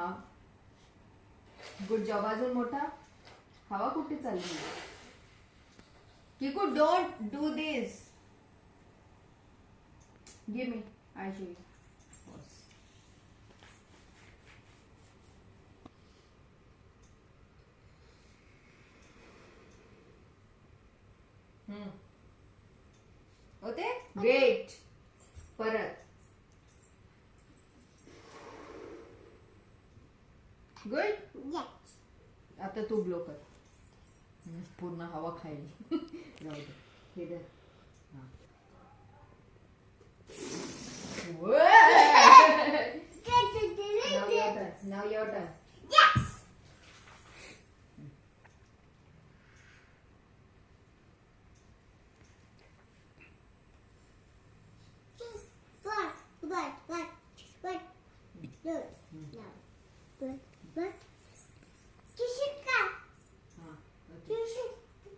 हा good job. अजून मोठा. हवा कुठे चालली. Kiku don't do this. Give me. I show you. होते. वेट. परत. गुड. आता तू ब्लो कर. पूर्ण हवा खायली. जाऊ दे. हे धर. हा. Now your turn.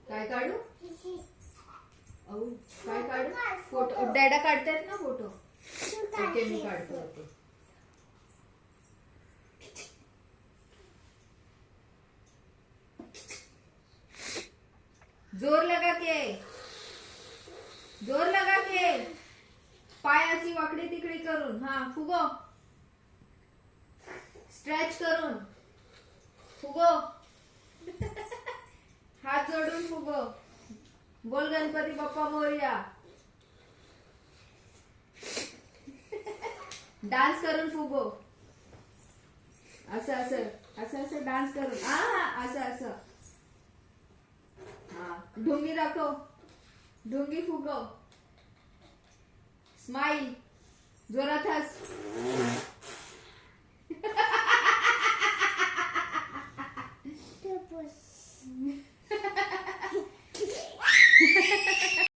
काय काढू. काय काढू. फोटो डॅडा काढतायत ना फोटो. ओके मी काढतो. ओके. जोर लगा के. जोर लगा के. पायाची वाकडी तिकडी करून. हा फुगो. स्ट्रेच करून फुगो. हात जोडून फुगो. बोल गणपती बाप्पा मोरया. डान्स करून फुगो. असं असं असं असं डान्स करून. असं असं. हा ढोंगी दाखव. ढोंगी फुगव. स्माइल. जोरात हस.